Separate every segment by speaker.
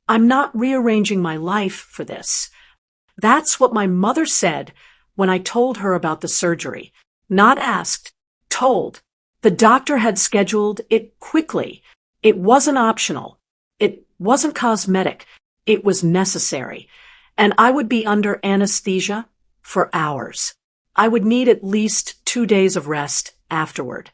Speaker 1: I'm not rearranging my life for this. That's what my mother said when I told her about the surgery. Not asked, told. The doctor had scheduled it quickly. It wasn't optional. It wasn't cosmetic. It was necessary. And I would be under anesthesia for hours. I would need at least 2 days of rest afterward.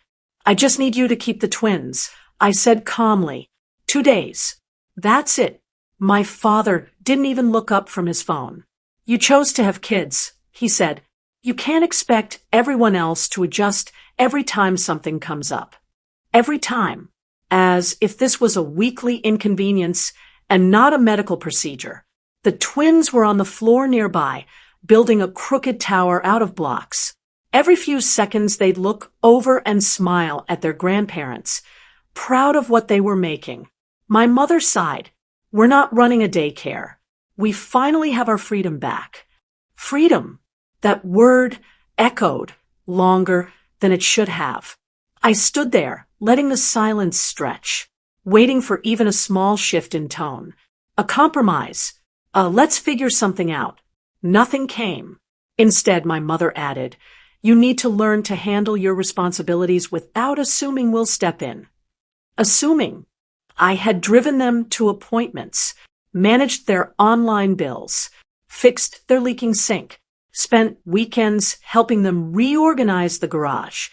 Speaker 1: I just need you to keep the twins, I said calmly. 2 days. That's it. My father didn't even look up from his phone. You chose to have kids, he said. You can't expect everyone else to adjust every time something comes up. Every time. As if this was a weekly inconvenience and not a medical procedure. The twins were on the floor nearby, building a crooked tower out of blocks. Every few seconds they'd look over and smile at their grandparents, proud of what they were making. My mother sighed. We're not running a daycare. We finally have our freedom back. Freedom. That word echoed longer than it should have. I stood there, letting the silence stretch, waiting for even a small shift in tone. A compromise. Let's figure something out. Nothing came. Instead, my mother added, you need to learn to handle your responsibilities without assuming we'll step in. Assuming. I had driven them to appointments, managed their online bills, fixed their leaking sink, spent weekends helping them reorganize the garage.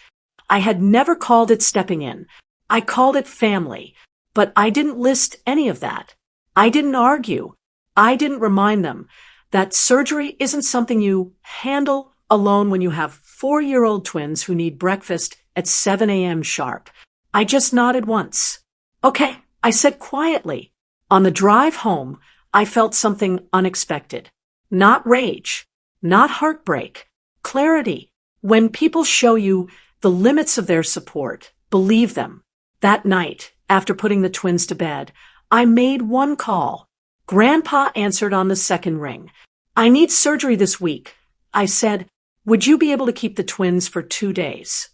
Speaker 1: I had never called it stepping in. I called it family, but I didn't list any of that. I didn't argue. I didn't remind them that surgery isn't something you handle alone when you have 4-year-old twins who need breakfast at 7 a.m. sharp. I just nodded once. Okay, I said quietly. On the drive home, I felt something unexpected. Not rage, not heartbreak, clarity. When people show you the limits of their support, believe them. That night, after putting the twins to bed, I made one call. Grandpa answered on the second ring. I need surgery this week. I said, would you be able to keep the twins for 2 days?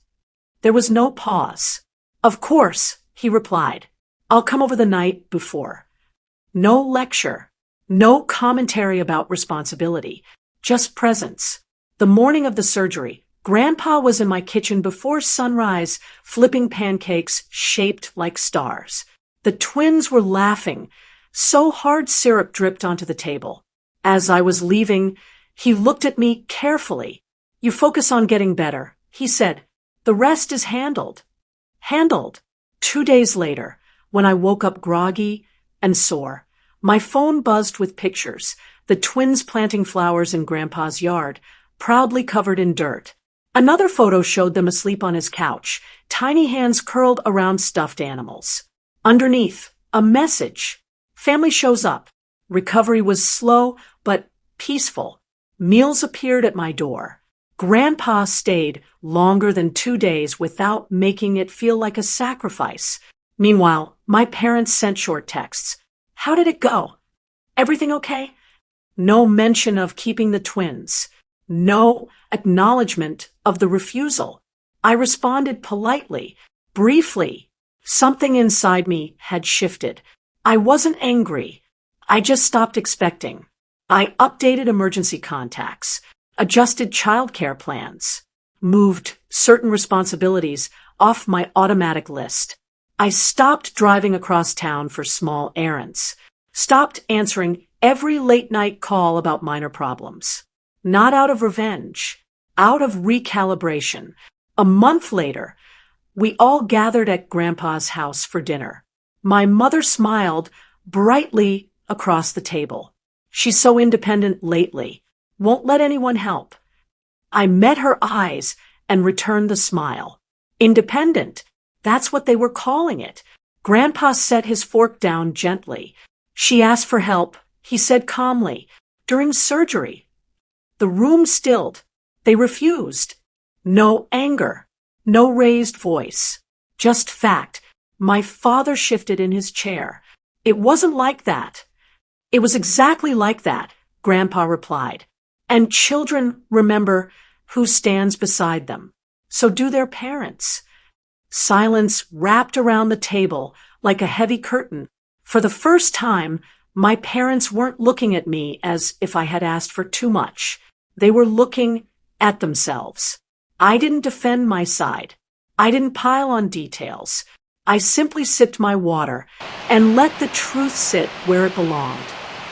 Speaker 1: There was no pause. Of course, he replied. I'll come over the night before. No lecture. No commentary about responsibility. Just presence. The morning of the surgery, Grandpa was in my kitchen before sunrise, flipping pancakes shaped like stars. The twins were laughing. So hard syrup dripped onto the table. As I was leaving, he looked at me carefully. You focus on getting better, he said. The rest is handled. Handled. 2 days later, when I woke up groggy and sore, my phone buzzed with pictures, the twins planting flowers in Grandpa's yard, proudly covered in dirt. Another photo showed them asleep on his couch, tiny hands curled around stuffed animals. Underneath, a message. Family shows up. Recovery was slow, but peaceful. Meals appeared at my door. Grandpa stayed longer than 2 days without making it feel like a sacrifice. Meanwhile, my parents sent short texts. How did it go? Everything okay? No mention of keeping the twins. No acknowledgement of the refusal. I responded politely, briefly. Something inside me had shifted. I wasn't angry. I just stopped expecting. I updated emergency contacts, adjusted childcare plans, moved certain responsibilities off my automatic list. I stopped driving across town for small errands, stopped answering every late-night call about minor problems. Not out of revenge, out of recalibration. A month later, we all gathered at Grandpa's house for dinner. My mother smiled brightly across the table. She's so independent lately. Won't let anyone help. I met her eyes and returned the smile. Independent. That's what they were calling it. Grandpa set his fork down gently. She asked for help, he said calmly. During surgery. The room stilled. They refused. No anger. No raised voice. Just fact. My father shifted in his chair. It wasn't like that. It was exactly like that, Grandpa replied. And children remember who stands beside them. So do their parents. Silence wrapped around the table like a heavy curtain. For the first time, My parents weren't looking at me as if I had asked for too much. They were looking at themselves. I didn't defend my side. I didn't pile on details. I simply sipped my water and let the truth sit where it belonged.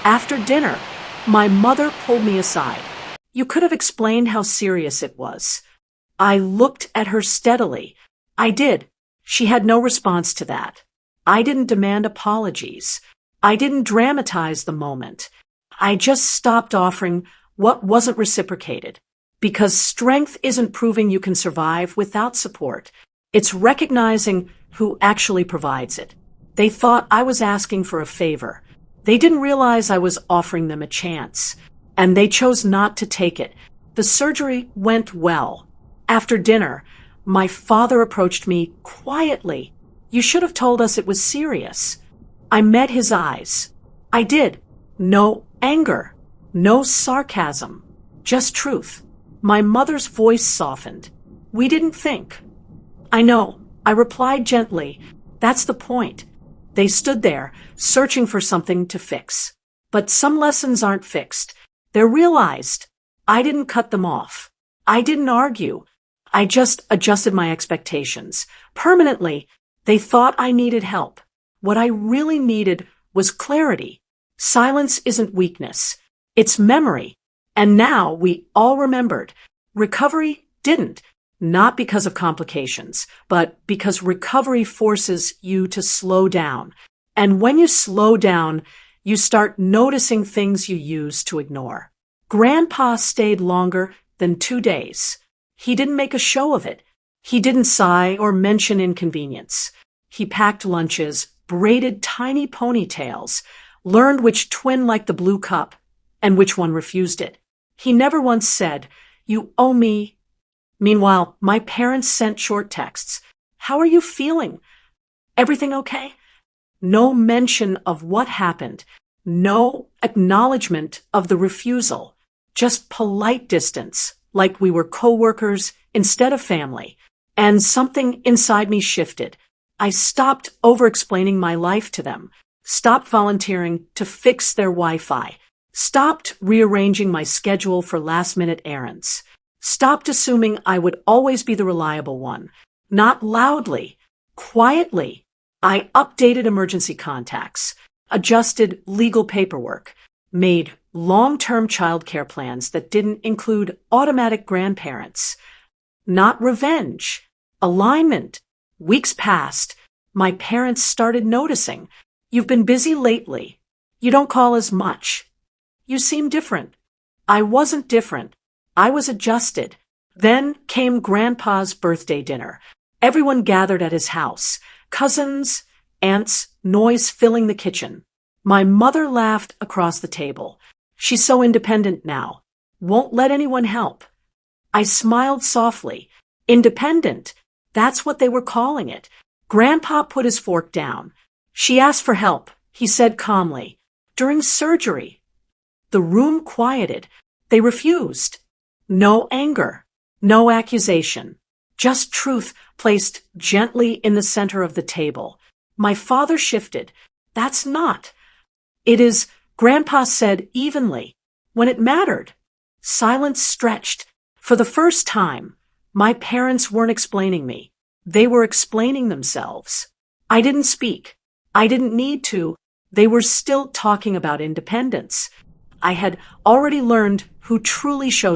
Speaker 1: After dinner, my mother pulled me aside. You could have explained how serious it was. I looked at her steadily. I did. She had no response to that. I didn't demand apologies. I didn't dramatize the moment. I just stopped offering what wasn't reciprocated. Because strength isn't proving you can survive without support. It's recognizing who actually provides it. They thought I was asking for a favor. They didn't realize I was offering them a chance. And they chose not to take it. The surgery went well. After dinner, my father approached me quietly. You should have told us it was serious. I met his eyes. I did. No anger. No sarcasm. Just truth. My mother's voice softened. We didn't think. I know. I replied gently. That's the point. They stood there, searching for something to fix. But some lessons aren't fixed. They're realized. I didn't cut them off. I didn't argue. I just adjusted my expectations. Permanently, they thought I needed help. What I really needed was clarity. Silence isn't weakness. It's memory. And now we all remembered. Recovery didn't. Not because of complications, but because recovery forces you to slow down. And when you slow down, you start noticing things you used to ignore. Grandpa stayed longer than 2 days. He didn't make a show of it. He didn't sigh or mention inconvenience. He packed lunches, braided tiny ponytails, learned which twin liked the blue cup and which one refused it. He never once said, "You owe me." Meanwhile, my parents sent short texts. "How are you feeling? Everything okay?" No mention of what happened. No acknowledgement of the refusal. Just polite distance, like we were co-workers instead of family. And something inside me shifted. I stopped over-explaining my life to them. Stopped volunteering to fix their Wi-Fi. Stopped rearranging my schedule for last-minute errands. Stopped assuming I would always be the reliable one. Not loudly, quietly. I updated emergency contacts, adjusted legal paperwork, made long-term childcare plans that didn't include automatic grandparents. Not revenge, alignment. Weeks passed. My parents started noticing. "You've been busy lately. You don't call as much. You seem different." I wasn't different. I was adjusted. Then came Grandpa's birthday dinner. Everyone gathered at his house. Cousins, aunts, noise filling the kitchen. My mother laughed across the table. "She's so independent now. Won't let anyone help." I smiled softly. Independent. That's what they were calling it. Grandpa put his fork down. "She asked for help," he said calmly. "During surgery." The room quieted. They refused. No anger. No accusation. Just truth placed gently in the center of the table. My father shifted. "That's not." "It is," Grandpa said evenly, "when it mattered." Silence stretched. For the first time, my parents weren't explaining me. They were explaining themselves. I didn't speak. I didn't need to. They were still talking about independence. I had already learned who truly shows